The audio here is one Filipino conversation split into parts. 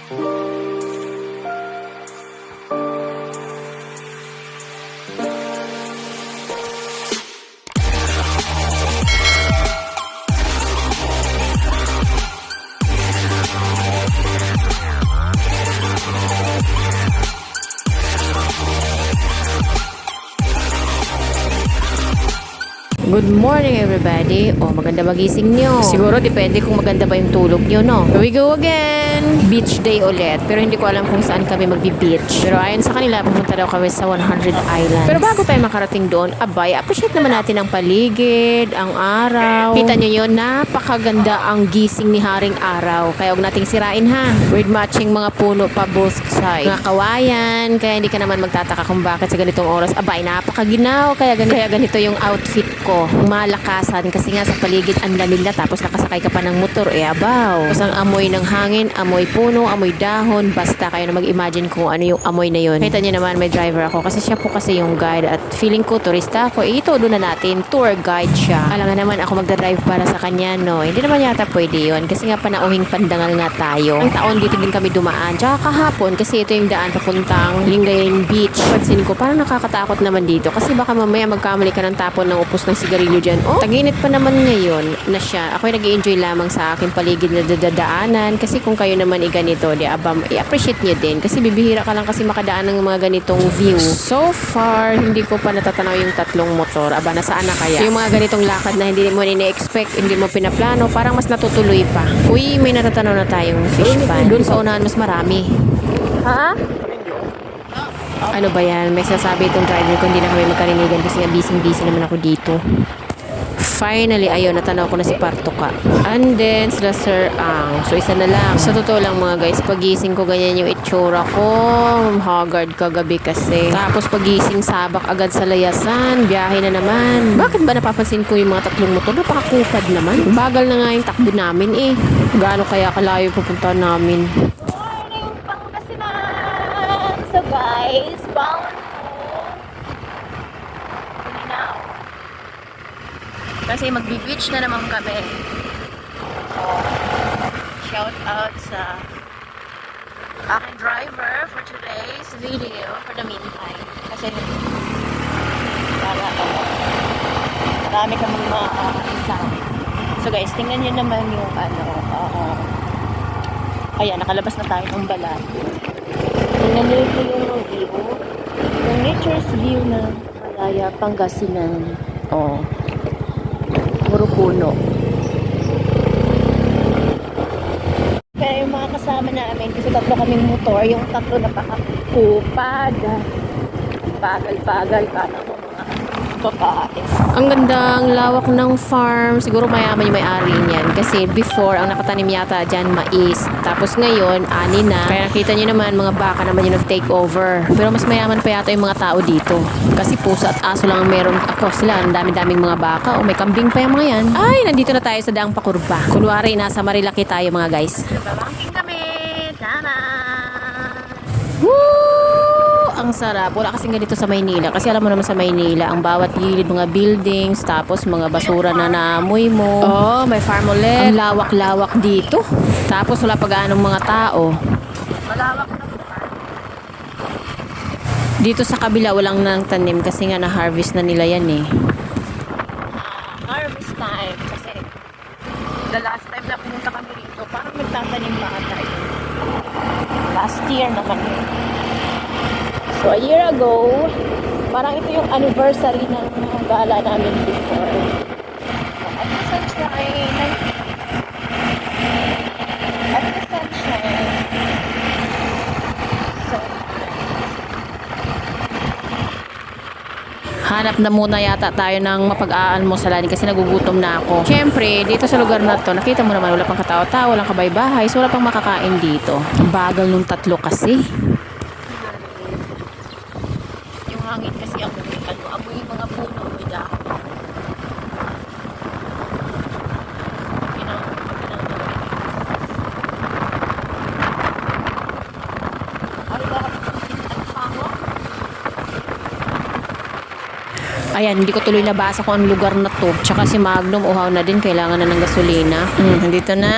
Good morning everybody. Maganda magising nyo. Siguro depende kung maganda ba yung tulog nyo, no? Here we go again. Beach day ulit. Pero hindi ko alam kung saan kami magbi-beach. Pero ayon sa kanila, pumunta daw kami sa 100 Islands. Pero bago tayo makarating doon, abay, appreciate naman natin ang paligid, ang araw. Kita nyo yun, napakaganda ang gising ni Haring Araw. Kaya huwag nating sirain ha. Weird matching mga puno pa both sides. Mga kawayan. Kaya hindi ka naman magtataka kung bakit sa ganitong oras. Abay, napakaginaw. Kaya ganito yung outfit ko. Malakasan kasi nga sa paligid ang lamig na tapos nakasakay ka pa ng motor abaw. Tapos ang amoy ng hangin, amoy puno, amoy dahon, basta kayo na mag-imagine kung ano yung amoy na yun. Kita nyo naman may driver ako kasi siya po kasi yung guide at feeling ko turista ako. Ito doon na natin, tour guide siya. Alam nga naman ako magdadrive para sa kanya, no? Hindi naman yata pwede yun kasi nga panauhing pandangal nga tayo. Ang taon dito din kami dumaan. Tsaka kahapon kasi ito yung daan papuntang Lingayen Beach. Pansin ko parang nakakatakot naman dito kasi baka mamaya magkamali ka ng tapon ng upos ng sigarilyo dyan. Tag-init pa naman ngayon na siya. Ako'y nag-i-enjoy lamang sa aking paligid na dadaanan kasi kung kayo naman ganito, i-appreciate nyo din kasi bibihira ka lang kasi makadaan ng mga ganitong view. So far, hindi ko pa natatanaw yung tatlong motor. Nasaan na kaya? Yung mga ganitong lakad na hindi mo ini-expect, hindi mo pinaplano, parang mas natutuloy pa. Uy, may natatanaw na tayong fish pan. Doon sa unahan mas marami. Ha? Ano ba yan? May sasabi itong driver ko, hindi na kami magkarinigan kasi nga busy naman ako dito. Finally, ayun, natanaw ko na si Partoka. And then, sila Sir Ang. So, isa na lang. Sa totoo lang mga guys, pagising ko, ganyan yung itsura ko. Haggard kagabi kasi. Tapos, pagising, sabak agad sa layasan. Biyahe na naman. Bakit ba napapansin ko yung mga tatlong motor? Napakakupad naman. Bagal na nga yung takbo namin eh. Gaano kaya kalayo pupunta namin? Morning, Pangasinan! So guys, bound now. Kasi magbi-beach na naman kami. So, shout out sa aking driver for today's video for the meantime. Kasi para marami kami ma-examine. So guys, tingnan nyo naman yung ayan, nakalabas na tayo ng balat. Tingnan nyo ito yung view. Yung nature's view ng Malaya, Pangasinan. Puro puno. Kaya yung mga kasama namin, kasi tatlo kaming motor, yung tatlo napakakupad. Pagal-pagal ka na mga babae. Ang ganda, ang lawak ng farm. Siguro mayaman yung may-ari niyan. Kasi before, ang nakatanim yata dyan, mais. Tapos ngayon, ani na. Kaya nakita nyo naman, mga baka naman yung nag-take over. Pero mas mayaman pa yata yung mga tao dito. Kasi pusa at aso lang ang meron. Ako sila, ang dami-daming mga baka. May kambing pa yung mga yan. Ay, nandito na tayo sa Daang Pakurba. Kunwari, nasa Marilaki tayo mga guys. Babangking kami! Tama! Woo! Ang sarap. Wala kasing ganito sa Maynila. Kasi alam mo naman sa Maynila, ang bawat gilid, mga buildings, tapos mga basura na naamoy mo. May farm ulit. Ang lawak-lawak dito. Tapos wala pa gaanong mga tao. Malawak na po. Dito sa kabila, walang nang tanim kasi nga na-harvest na nila yan eh. Harvest time. Kasi the last time na pumunta kami rito, parang nagtatanim pa tayo. Last year naman yun. So, a year ago, parang ito yung anniversary ng gala namin before. So, at the sunshine. So, Hanap na muna yata tayo ng mapag-aalmusalan kasi nagugutom na ako. Siyempre, dito sa lugar na to, nakita mo naman wala pang katao-tao, walang kabaybahay, so wala pang makakain dito. Ang bagal nung tatlo kasi. yung hangin kasi amoy mga puno, amoy dahon. Ayan, hindi ko tuloy nabasa kung anong lugar na to. Tsaka si Magnum, uhaw na din. Kailangan na ng gasolina. Nandito na.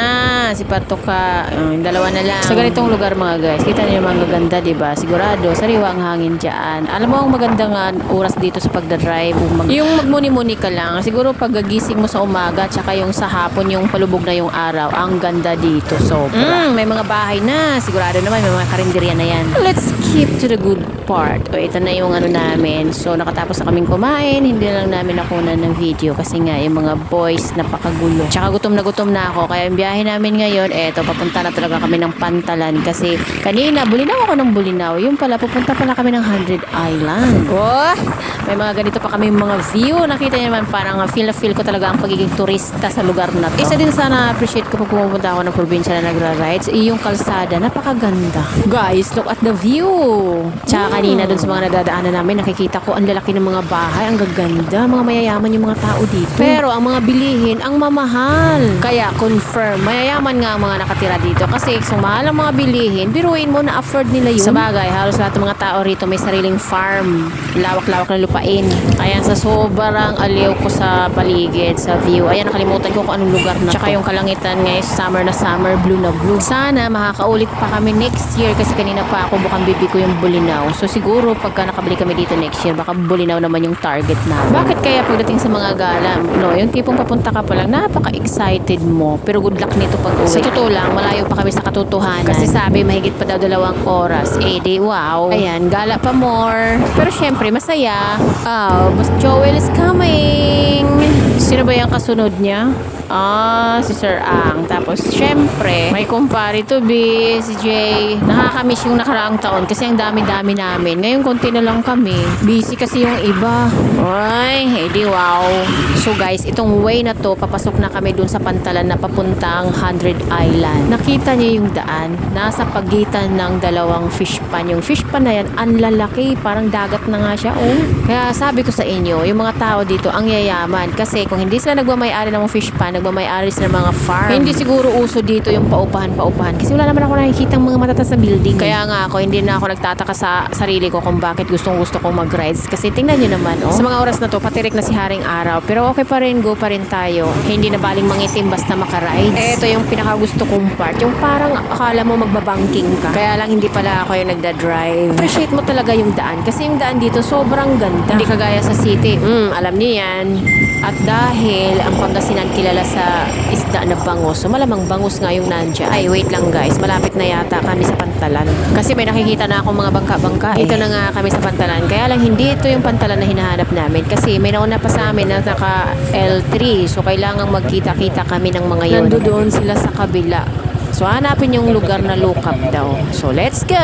Si Patoka. Yung dalawa na lang. Sa ganitong lugar mga guys, kita niyo mga gaganda, diba? Sigurado, sariwa ang hangin dyan. Alam mo, ang maganda nga oras dito sa pagdadrive. Yung magmuni-muni ka lang. Siguro paggagising mo sa umaga, tsaka yung sa hapon, yung palubog na yung araw. Ang ganda dito. Sobra. May mga bahay na. Sigurado naman, may mga karinderya na yan. Let's skip to the good part. O, ito na yung ano namin. So, nakatapos na kaming kumain. Hindi lang namin nakunan ng video kasi nga yung mga boys napakagulo. Tsaka gutom na ako. Kaya yung biyahe namin ngayon, eto, papunta na talaga kami ng Pantalan. Kasi kanina, bulinaw ako ng bulinaw. Yung pala, pupunta pala kami ng 100 Island. Oh, may mga ganito pa kami mga view. Nakita niyo naman, parang feel na feel ko talaga ang pagiging turista sa lugar na to. Isa din sana appreciate ko pag pumunta ako ng probinsya na nagra-rides, yung kalsada, napakaganda. Guys, look at the view. Tsaka kanina dun sa mga nadadaanan namin, nakikita ko ang lalaki ng mga bahay, ang gaganda, mga mayayaman yung mga tao dito. Pero ang mga bilihin, ang mamahal. Kaya confirm, mayayaman nga ang mga nakatira dito kasi kung mahal ang mga bilihin, biruin mo na afford nila yun. Sa bagay, halos lahat ng mga tao rito may sariling farm, lawak-lawak na lupain. Kaya sa sobrang aliw ko sa paligid, sa view, ayan, nakalimutan ko kung anong lugar na tsaka yung kalangitan ngayon, summer na summer, blue na blue. Sana makakaulit pa kami next year kasi kanina pa ako bukang bibi ko yung Bulinaw. So siguro pagka nakabili kami dito next year, baka Bulinaw naman yung target na. Bakit kaya pagdating sa mga gala, no, yung tipong papunta ka pa lang, napaka-excited mo. Pero good luck nito pag uwi. Sa totoo lang, malayo pa kami sa katotohanan. Kasi sabi, mahigit pa daw 2 oras. Eh di, wow. Ayan, gala pa more. Pero syempre, masaya. Oh, Boss Joel is coming. Sino ba yung kasunod niya? Si Sir Ang. Tapos, syempre, may kumpare to be, si Jay. Nakakamiss yung nakaraang taon kasi ang dami-dami namin. Ngayon, konti na lang kami. Busy kasi yung iba. Ay, edi wow. So guys, itong way na to, papasok na kami dun sa Pantalan na papuntang 100 Island. Nakita niyo yung daan? Nasa pagitan ng 2 fish pan. Yung fish pan na yan, ang lalaki. Parang dagat na nga siya, oh. Kaya sabi ko sa inyo, yung mga tao dito, ang yayaman. Kasi kung hindi sila nagmamayari ng fish pan, nagmamayari sila ng mga farm. Hindi siguro uso dito yung paupahan-paupahan. Kasi wala naman ako nakikita ng mga matatas na building. Kaya nga ako, hindi na ako nagtataka sa sarili ko kung bakit gustong-gusto kong mag-rides. Kasi tingnan nyo naman, oh. Sa mga oras na to, patirik na si Haring Araw. Pero okay pa rin, go pa rin tayo. Hindi na baling mangitim basta maka-rides. Ito yung pinakagusto kong part. Yung parang akala mo magbabanking ka. Kaya lang hindi pala ako yung nagda-drive. Appreciate mo talaga yung daan. Kasi yung daan dito sobrang ganda. Hindi kagaya sa city. Alam niyo yan. At dahil ang Pangasinan kilala sa isda na bangus, so malamang bangus nga yung nandiyan. Ay, wait lang guys, malapit na yata kami sa Pantalan. Kasi may nakikita na akong mga bangka-bangka. Ito na nga kami sa Pantalan. Kaya lang hindi ito yung Pantalan na hinahanap namin. Kasi may nauna pa sa amin na naka L3. So kailangan magkita-kita kami ng mga yun. Nandoon sila sa kabila. So, hanapin yung lugar na look up daw. So, let's go!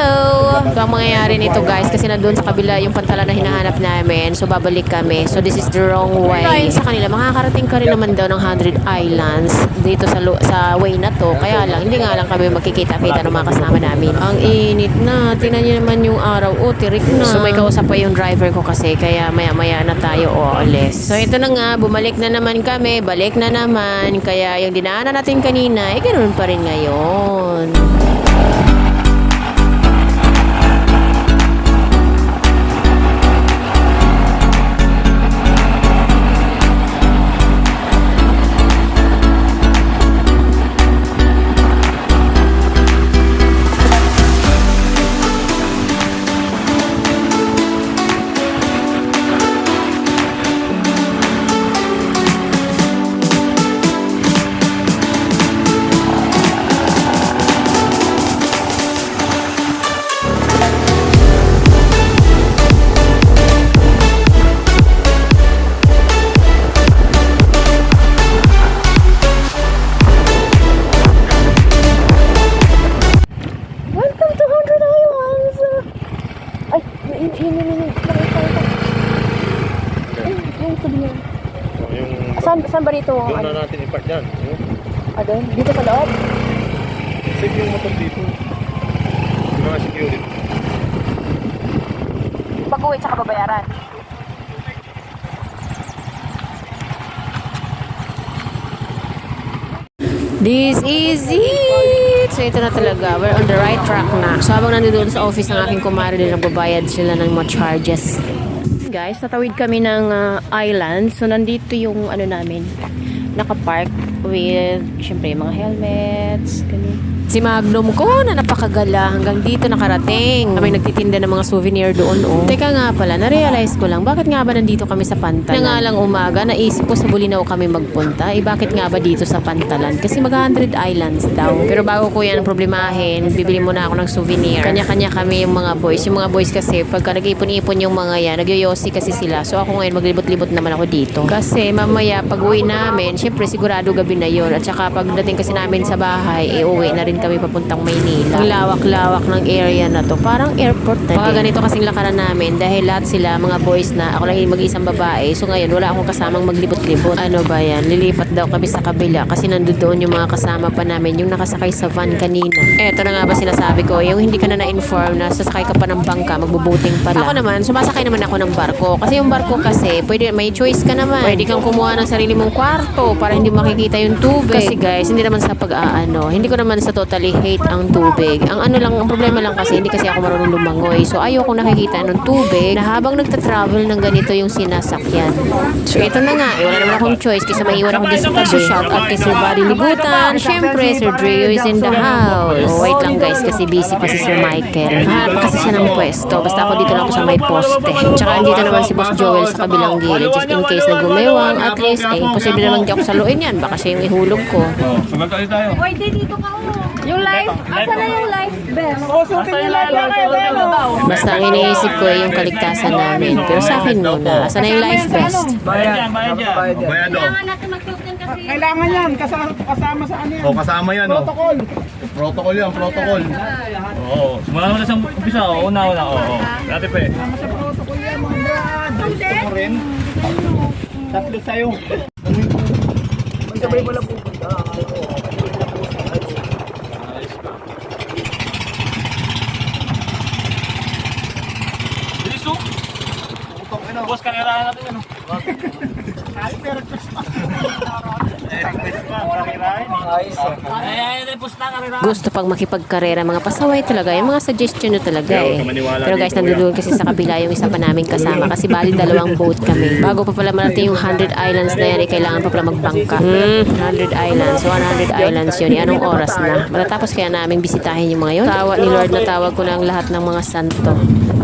So, ang mangyayari nito guys, kasi nandun sa kabila yung Pantalan na hinahanap namin. So, babalik kami. So, this is the wrong way. Dahil sa kanila, makakarating ka rin naman daw ng 100 Islands dito sa way na to. Kaya lang, hindi nga lang kami magkikita-kita ng mga kasama namin. Ang init na. Tingnan nyo naman yung araw. Oh, tirik na. So, may kausap pa yung driver ko kasi. Kaya maya-maya na tayo alis. So, ito na nga. Bumalik na naman kami. Balik na naman. Kaya yung dinaanan natin kanina, ganoon pa rin ngayon. Saan ba dito? Doon na natin ipark dyan. Doon? Dito sa loob? Safe yung motor dito. Yung mga security. Pag-uwi tsaka babayaran. This is it! So ito na talaga. We're on the right track na. So habang nandoon sa office ng aking kumare din, nagbabayad sila ng mga charges. guys, tatawid kami ng island. So nandito yung ano namin, nakapark with syempre mga helmets, ganun. Si Magnum ko na napakagala hanggang dito nakarating. Kami nagtitinda ng mga souvenir doon. Oh. Teka nga pala, na-realize ko lang, bakit nga ba nandito kami sa Pantalan? Na nga lang umaga, naisip ko sa Bulinaw kami magpunta. Bakit nga ba dito sa Pantalan? Kasi mag-100 islands daw. Pero bago ko yan problemahin, bibili muna ako ng souvenir. Kanya-kanya kami yung mga boys. Yung mga boys kasi, pagka nag-ipon-ipon yung mga yan, nagyoyosi kasi sila. So ako ngayon, maglibot-libot naman ako dito. Kasi mamaya, pag uwi namin, syempre sigurado gabi na yun. At saka pagdating kasi namin sa bahay, uwi na rin kami papuntang Maynila. Ang lawak-lawak ng area na to. Parang airport na din. Ganito kasing lakaran namin dahil lahat sila mga boys na ako lang yung mag-isang babae. So ngayon wala akong kasamang maglibot-libot. Ano ba yan? Lilipat daw kami sa kabila kasi nandoon yung mga kasama pa namin yung nakasakay sa van kanina. Eto na nga ba sinasabi ko, yung hindi ka na na-inform na sasakay ka pa ng bangka, magbubuting pala. Ako naman, sumasakay naman ako ng barko. Kasi yung barko kasi, pwede, may choice ka naman. Pwede kang kumuha ng sarili mong kwarto para hindi makikita yung tubig. Kasi guys, hindi naman sa hindi ko naman sa totally hate ang tubig. Ang problema lang kasi hindi kasi ako marunong lumangoy. So ayoko nakikita ng tubig na habang nagta-travel ng ganito yung sinasakyan. So ito na nga, wala naman akong choice kasi maiwan ako dito sa tabi. Shout out kay Sir Buddy Libutan. Siyempre, Sir Drio is in the house. Oh, wait lang guys kasi busy pa si Sir Michael. Hanap kasi siya ng pwesto. Basta ako dito lang ako sa may poste. Tsaka andito naman si Boss Joel sa kabilang gilid. Just in case na gumewang, at least, posible naman di ako saluin yan. Baka siya yung ihulog ko. Sagal tayo. Pwede dito ka. Yung life, asa na yung life best? Basta ang iniisip ko ay yung kaligtasan namin. Pero sa akin muna, asa na yung life best? Bayad o. Kailangan natin mag-token kasi. Kailangan yan, kasama sa ano yan. O, kasama yan o. Protocol. Protocol yan, protocol. Oo. Simula mo na sa umpisa o. Una-una. Oo. Dati pa eh. Kasama sa protocol yan, mga brad. Gusto mo rin? Tatlo sa'yo. Sabay mo lang pupunta. Bilis o. Boss, kanirahan natin yan o. Ay, pero gusto. Gusto pang makipagkarera mga pasaway talaga. Yung mga suggestion nyo talaga eh. Pero guys, nandoon kasi sa kabila yung isa pa namin kasama kasi bali dalawang boat kami. Bago pa pala malating yung 100 islands na yan, kailangan pa pala magbangka. 100 islands. 100 islands yun. Anong oras na? Matatapos kaya namin bisitahin yung mga yun. Tawag ni Lord na tawag ko ng lahat ng mga santo.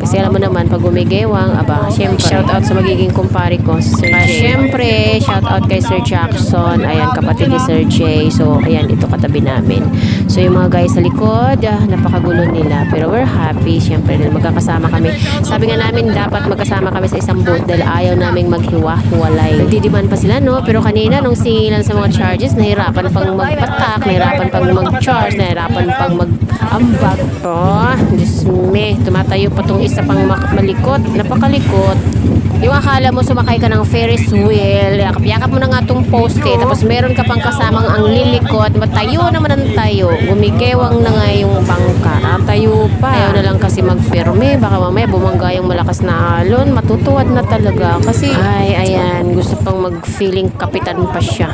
Kasi alam mo naman, pag gumigewang, syempre, shout out sa magiging kumpare ko, si Sir Jay. Syempre, shout out kay Sir Jackson. Ayan, kapatid ni Sir Jay. So, ayan, ito katabi namin. So, yung mga guys sa likod, napakagulo nila. Pero we're happy, syempre, dahil magkakasama kami. Sabi nga namin, dapat magkasama kami sa isang boat dahil ayaw naming maghiwa-hiwalay. Nagdidiman pa sila, no? Pero kanina, nung singilan sa mga charges, nahirapan pang magpatak, nahirapan pang mag-charge, nahirapan pang mag-ambag. Oh, Diyos me, tumatayo pa tong isa pang malikot, napakalikot. Yung akala mo sumakay ka ng Ferris wheel, yakap-yakap mo na nga tong poste, tapos meron ka pang kasamang ang lilikot, matayo naman ang tayo, gumigewang na nga yung bangka, tayo pa. Ayaw na lang kasi magpirme, baka mamaya bumangga yung malakas na alon, matutuwad na talaga kasi, ayan, gusto pang mag-feeling kapitan pa siya.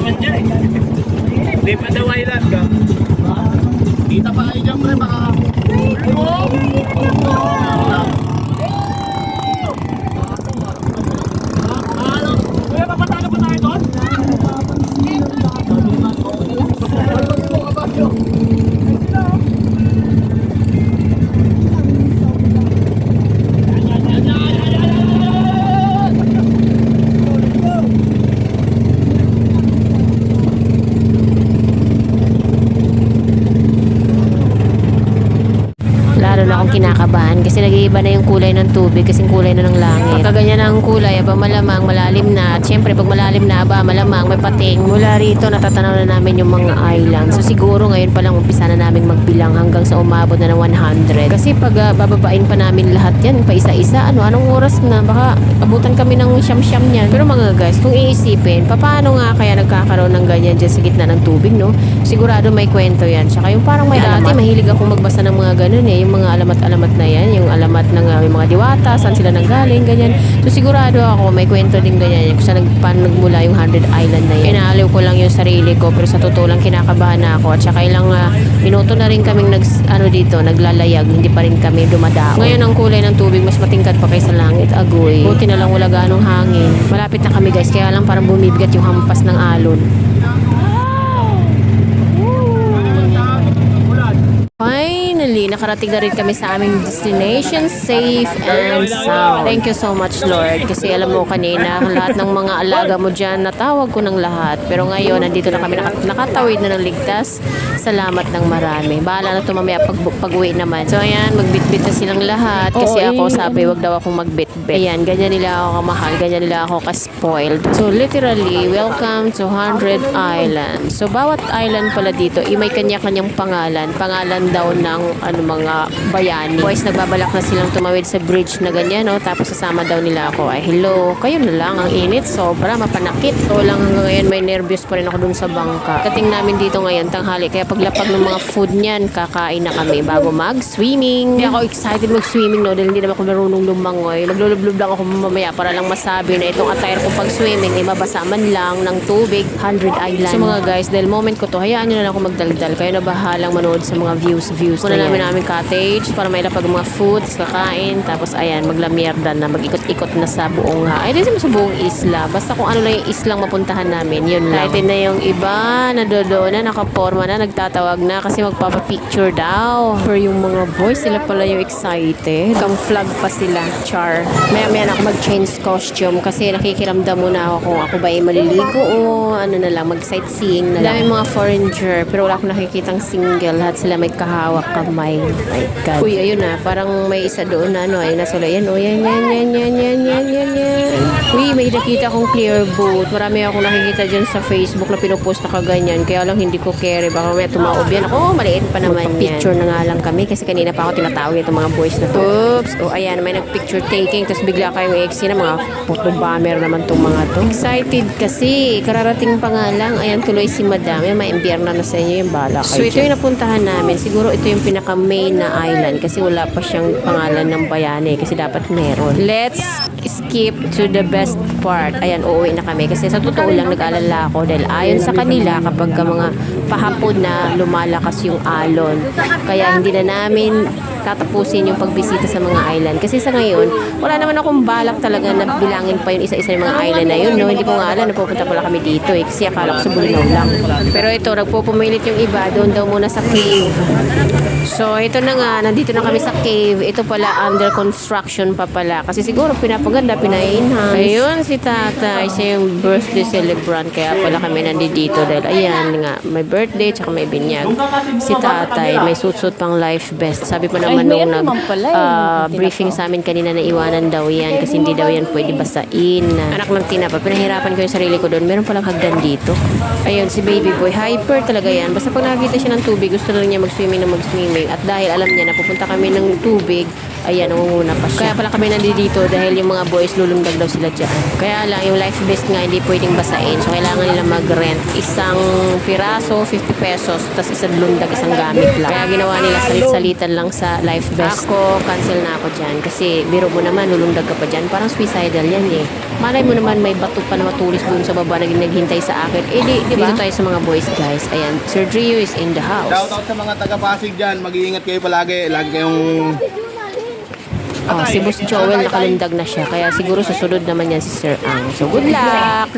naman dyan eh. Hindi pa daw island ka. Kita pa kayo dyan pre, baka... Kuya, papatalo pa tayo doon? Lalo na akong kinakabahan kasi nag-iiba na yung kulay ng tubig kasing kulay na ng langit. Pagka ganyan ang kulay, aba malamang malalim na. At syempre pag malalim na, aba malamang may pating. Mula rito natatanaw na namin yung mga islands. So siguro ngayon pa lang umpisa na namin magbilang hanggang sa umabot na ng 100. Kasi pag bababain pa namin lahat yan, pa isa-isa, anong oras na? Baka abutan kami ng siyam-siyam niyan. Pero mga guys, kung iisipin, paano nga kaya nagkakaroon ng ganyan dyan sa gitna ng tubig, no? Sigurado may kwento yan. Tsaka yung parang may dati, mahilig akong magbasa ng mga ganun eh. Yung mga alamat alamat na yan, yung alamat ng may mga diwata, saan sila nanggaling, ganyan. So sigurado ako may kwento din ganyan kung saan paano nagmula yung 100 Island na yan. Inaaliw ko lang yung sarili ko, pero sa totoo lang kinakabahan na ako. At saka ilang minuto na rin kaming naglalayag, hindi pa rin kami dumadao. Ngayon ang kulay ng tubig mas matingkad pa kaysa langit, agoy. Buti na lang wala ganong hangin. Malapit na kami guys, kaya lang parang bumibigat yung hampas ng alon. Finally, nakarating na rin kami sa aming destination safe and sound. Thank you so much, Lord. Kasi alam mo kanina, lahat ng mga alaga mo dyan, natawag ko ng lahat. Pero ngayon, nandito na kami nakatawid na ng ligtas. Salamat ng marami. Bahala na ito mamaya pag-uwi naman. So ayan, magbitbit na silang lahat. Kasi ako sabi, wag daw akong magbitbit. Ayan, ganyan nila ako kamahal. Ganyan nila ako ka-spoiled. So literally, welcome to 100 Island. So bawat island pala dito, may kanya-kanyang pangalan. Pangalan daw ng mga bayani. Boys, nagbabalak na silang tumawid sa bridge na ganyan, no? Tapos sasama daw nila ako. Ay, hello, kayo na lang. Ang init, sobra, mapanakit. So lang hanggang ngayon, may nervous pa rin ako dun sa bangka. Dating namin dito ngayon, tanghali. Kaya paglapag ng mga food niyan, kakain na kami bago mag-swimming. Hindi ako excited mag-swimming, no? Dahil hindi naman ako marunong lumangoy. Maglulublob lang ako mamaya para lang masabi na itong attire ko pag-swimming ay mabasa man lang ng tubig, 100 Island. So mga guys, dahil moment ko to, hayaan nyo na lang ako magdaldal. Kayo na bahalang manood sa mga views. Muna namin aming cottage para mailapag mga foods, kakain, tapos ayan, maglamierda na, mag-ikot-ikot na sa buong ay di sa buong isla. Basta kung ano lang yung islang mapuntahan namin, yun lang. Excited na yung iba, nadodo na, nakaporma na, nagtatawag na kasi magpapapicture daw. For yung mga boys, sila pala yung excited. Kang flag pa sila, char. Maya-maya na ako mag-change costume kasi nakikiramdam muna ako kung ako ba ay maliligo o ano na lang, mag-sightseeing na lang. Dami mga foreigner, pero wala akong nakikitang single. Lahat sila may kahawak kamay. My God. Uy, ayun na. Parang may isa doon na ay nasula. Yan, o. Yan. Uy, may nakita akong clear boat. Marami akong nakikita dyan sa Facebook na pinupost na kaganyan. Kaya lang hindi ko carry. Baka may tumaob yan. Ako, maliit pa naman yan. Picture na nga lang kami kasi kanina pa ako tinatawag itong mga boys na to. Oops. O, ayan. May nag-picture taking. Tapos bigla kayong ex na mga photo bomber naman tong mga to. Excited kasi. Kararating pa nga lang. Ayan, tuloy si Madam. May imbierna na sa inyo yung bala kayo. So, ito yung napuntahan namin. Siguro ito yung pinaka-main na island kasi wala pa siyang pangalan ng bayani kasi dapat meron. Let's skip to the best part. Ayan, uuwi na kami kasi sa totoo lang nag-alala ako dahil ayon sa kanila kapag ka mga pahapon na lumalakas yung alon. Kaya hindi na namin tatapusin yung pagbisita sa mga island. Kasi sa ngayon, wala naman akong balak talaga na bilangin pa yung isa-isa yung mga island na yun. No? Hindi ko nga alam na pupunta pala kami dito eh. Kasi akala ko sa Bulinaw lang. Pero ito, nagpupumilit yung iba. Doon daw muna sa cave. So, ito na nga. Nandito na kami sa cave. Ito pala, under construction pa pala. Kasi siguro pinapaganda, pina-enhance. Ayun, si tatay. Siya yung birthday celebrant. Kaya pala kami nandito. Dahil ayan nga, may birthday, tsaka may binyag. Si tatay, may suit-suit pang life vest. Sabi pa naman nung briefing sa amin kanina na iwanan daw yan kasi hindi daw yan pwede basain. Anak ng tinapa, pinahirapan ko yung sarili ko doon. Meron palang hagdan dito. Ayun, si baby boy, hyper talaga yan. Basta pag nakakita siya ng tubig, gusto lang niya mag-swimming na mag-swimming. At dahil alam niya na pupunta kami ng tubig, ayan, nangunguna pa siya. Kaya pala kami nandito dahil yung mga boys lulundag daw sila dyan. Kaya lang, yung life vest nga hindi pwedeng basain. So, kailangan nila mag-rent. Isang piraso, 50 pesos. Tapos isang lundag, isang gamit lang. Kaya ginawa nila salit-salitan lang sa life vest. Ako, cancel na ako dyan. Kasi biro mo naman, lulundag ka pa dyan. Parang suicidal yan eh. Malay mo naman may bato pa na matulis dun sa baba na naghintay sa akin. Eh di ba? Dito tayo sa mga boys guys. Ayan, Sir Drio is in the house. Shoutout sa mga taga-Pasig dyan. Mag-iingat kayo palagi. Lagi kayong... Si Boss Joel nakalundag na siya. Kaya siguro susunod naman yan si Sir Ang. So good luck!